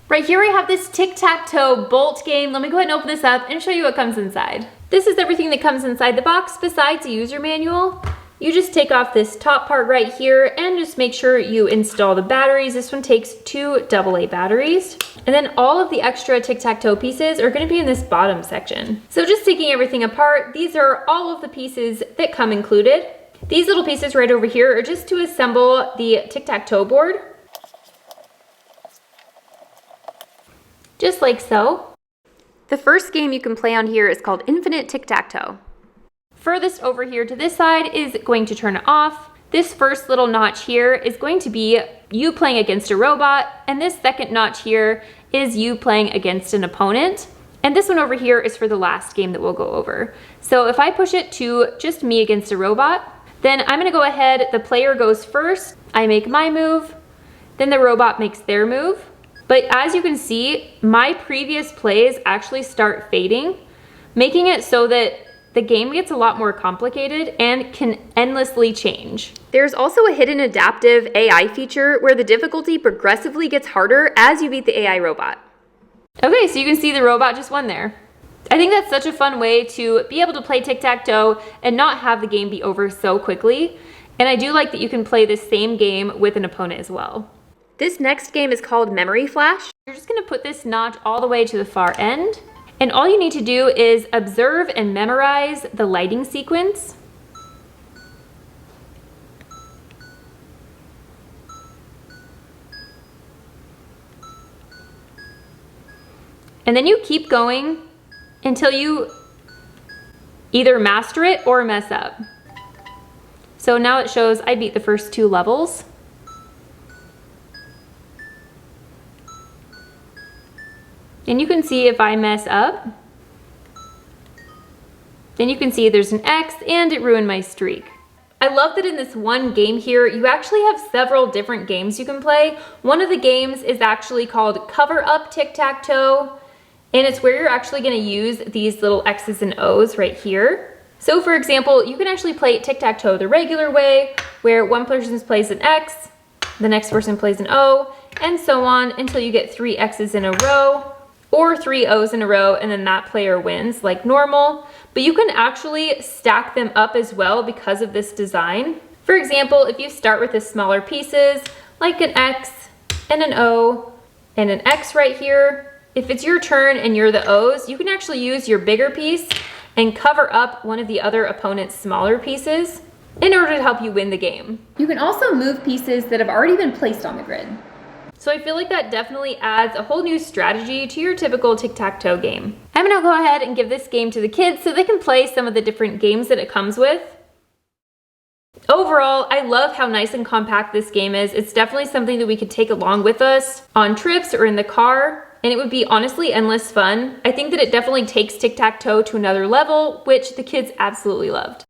Right here I have this tic-tac-toe bolt game. Let me go ahead and open this up and show you what comes inside. This is everything that comes inside the box besides a user manual. You just take off this top part right here and just make sure you install the batteries. This one takes 2 AA batteries. And then all of the extra tic-tac-toe pieces are gonna be in this bottom section. So just taking everything apart, these are all of the pieces that come included. These little pieces right over here are just to assemble the tic-tac-toe board. Just like so. The first game you can play on here is called Infinite Tic-Tac-Toe. Furthest over here to this side is going to turn it off. This first little notch here is going to be you playing against a robot, and this second notch here is you playing against an opponent. And this one over here is for the last game that we'll go over. So if I push it to just me against a robot, then I'm gonna go ahead, the player goes first, I make my move, then the robot makes their move. But as you can see, my previous plays actually start fading, making it so that the game gets a lot more complicated and can endlessly change. There's also a hidden adaptive AI feature where the difficulty progressively gets harder as you beat the AI robot. Okay, so you can see the robot just won there. I think that's such a fun way to be able to play tic-tac-toe and not have the game be over so quickly. And I do like that you can play this same game with an opponent as well. This next game is called Memory Flash. You're just gonna put this notch all the way to the far end. And all you need to do is observe and memorize the lighting sequence. And then you keep going until you either master it or mess up. So now it shows I beat the first 2 levels. And you can see if I mess up, then you can see there's an X and it ruined my streak. I love that in this one game here, you actually have several different games you can play. One of the games is actually called Cover Up Tic-Tac-Toe, and it's where you're actually gonna use these little X's and O's right here. So for example, you can actually play tic-tac-toe the regular way, where one person plays an X, the next person plays an O, and so on until you get 3 X's in a row, or 3 O's in a row, and then that player wins like normal. But you can actually stack them up as well because of this design. For example, if you start with the smaller pieces, like an X and an O and an X right here, if it's your turn and you're the O's, you can actually use your bigger piece and cover up one of the other opponent's smaller pieces in order to help you win the game. You can also move pieces that have already been placed on the grid. So I feel like that definitely adds a whole new strategy to your typical tic-tac-toe game. I'm gonna go ahead and give this game to the kids so they can play some of the different games that it comes with. Overall, I love how nice and compact this game is. It's definitely something that we could take along with us on trips or in the car, and it would be honestly endless fun. I think that it definitely takes tic-tac-toe to another level, which the kids absolutely loved.